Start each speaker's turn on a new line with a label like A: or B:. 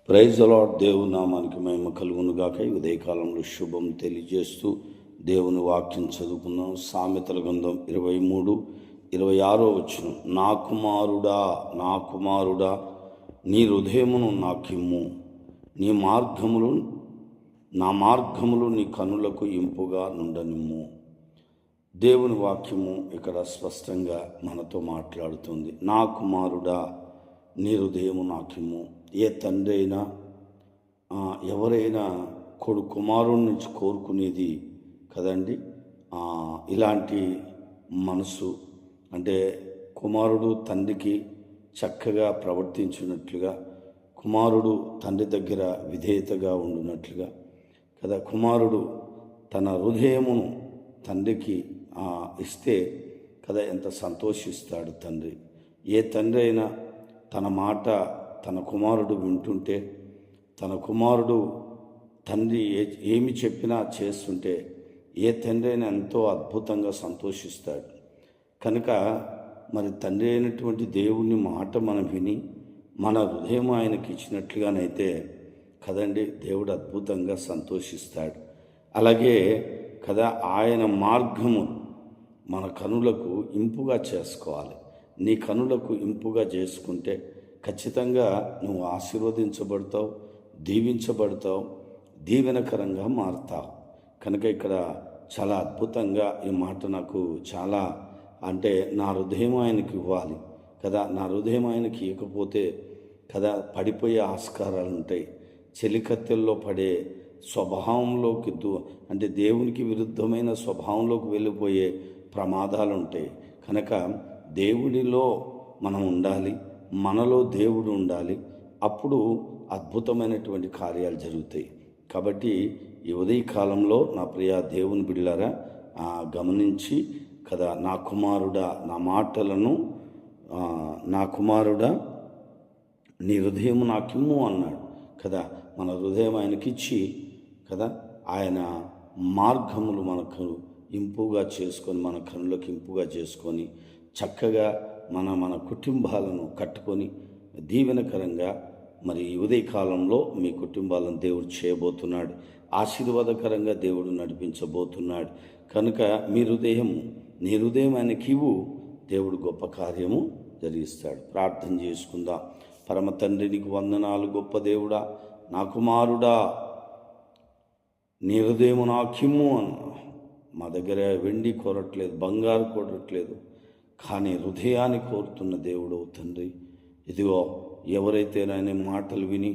A: Praise the lord. దేవుని నామానికి మహిమ కలుగును గాక. ఈ ఉదయకాలంలో శుభం తెలియజేస్తూ దేవుని వాక్యం చదువుకుందాం. సామెతల గ్రంథం 23:26 వచనం. నా కుమారుడా నీ హృదయమును నాకిమ్ము, నా మార్గములు నీ కనులకు ఇంపుగా నుండనిమ్ము. దేవుని వాక్యము ఇక్కడ స్పష్టంగా మనతో మాట్లాడుతుంది. నా కుమారుడా నీ హృదయము నాకిమ్ము. ఏ తండ్రి అయినా ఎవరైనా కుమారుడి నుంచి కోరుకునేది కదండి ఇలాంటి మనసు. అంటే కుమారుడు తండ్రికి చక్కగా ప్రవర్తించినట్లుగా, కుమారుడు తండ్రి దగ్గర విధేయతగా ఉండినట్లుగా కదా, కుమారుడు తన హృదయమును తండ్రికి ఇస్తే కదా ఎంత సంతోషిస్తాడు తండ్రి. ఏ తండ్రి అయినా తన మాట తన కుమారుడు వింటుంటే, తన కుమారుడు తండ్రి ఏమి చెప్పినా చేస్తుంటే ఏ తండ్రి అయినా ఎంతో అద్భుతంగా సంతోషిస్తాడు. కనుక మరి తండ్రి అయినటువంటి దేవుని మాట మనం విని మన హృదయం ఆయనకి ఇచ్చినట్లుగానైతే కదండి దేవుడు అద్భుతంగా సంతోషిస్తాడు. అలాగే కదా ఆయన మార్గము మన కనులకు ఇంపుగా చేసుకోవాలి. నీ కనులకు ఇంపుగా చేసుకుంటే ఖచ్చితంగా నువ్వు ఆశీర్వదించబడతావు, దీవించబడతావు, దీవెనకరంగా మారుతావు. కనుక ఇక్కడ చాలా అద్భుతంగా ఈ మాట నాకు చాలా అంటే నా హృదయం ఆయనకి ఇవ్వాలి కదా. నా హృదయం ఆయనకి ఇవ్వకపోతే కదా పడిపోయే ఆస్కారాలు ఉంటాయి. చెలికత్తెల్లో పడే స్వభావంలోకి అంటే దేవునికి విరుద్ధమైన స్వభావంలోకి వెళ్ళిపోయే ప్రమాదాలు ఉంటాయి. కనుక దేవుడిలో మనం ఉండాలి, మనలో దేవుడు ఉండాలి. అప్పుడు అద్భుతమైనటువంటి కార్యాలు జరుగుతాయి. కాబట్టి ఈ ఉదయకాలంలో నా ప్రియ దేవుని బిడ్డలారా గమనించి కదా, నా కుమారుడా నా మాటలను నా కుమారుడా నీ హృదయం నాకిమ్ము అన్నాడు కదా. మన హృదయం ఆయనకిచ్చి కదా ఆయన మార్గములు మనకు ఇంపుగా చేసుకొని, మన కనులకు ఇంపుగా చేసుకొని చక్కగా మన కుటుంబాలను కట్టుకొని దీవెనకరంగా మరి ఈ ఉదయకాలంలో మీ కుటుంబాలను దేవుడు చేయబోతున్నాడు. ఆశీర్వాదకరంగా దేవుడు నడిపించబోతున్నాడు. కనుక నీ హృదయం ఆయనకివ్వు, దేవుడు గొప్ప కార్యము జరిగిస్తాడు. ప్రార్థన చేసుకుందాం. పరమ తండ్రి నీకు వందనాలు. గొప్ప దేవుడా, నా కుమారుడా నీ హృదయము నాకిమ్ము అన్న. మా దగ్గర వెండి కోరట్లేదు, బంగారు కోరట్లేదు, కానీ హృదయాన్ని కోరుతున్న దేవుడు తండ్రి. ఇదిగో ఎవరైతే ఆయన మాటలు విని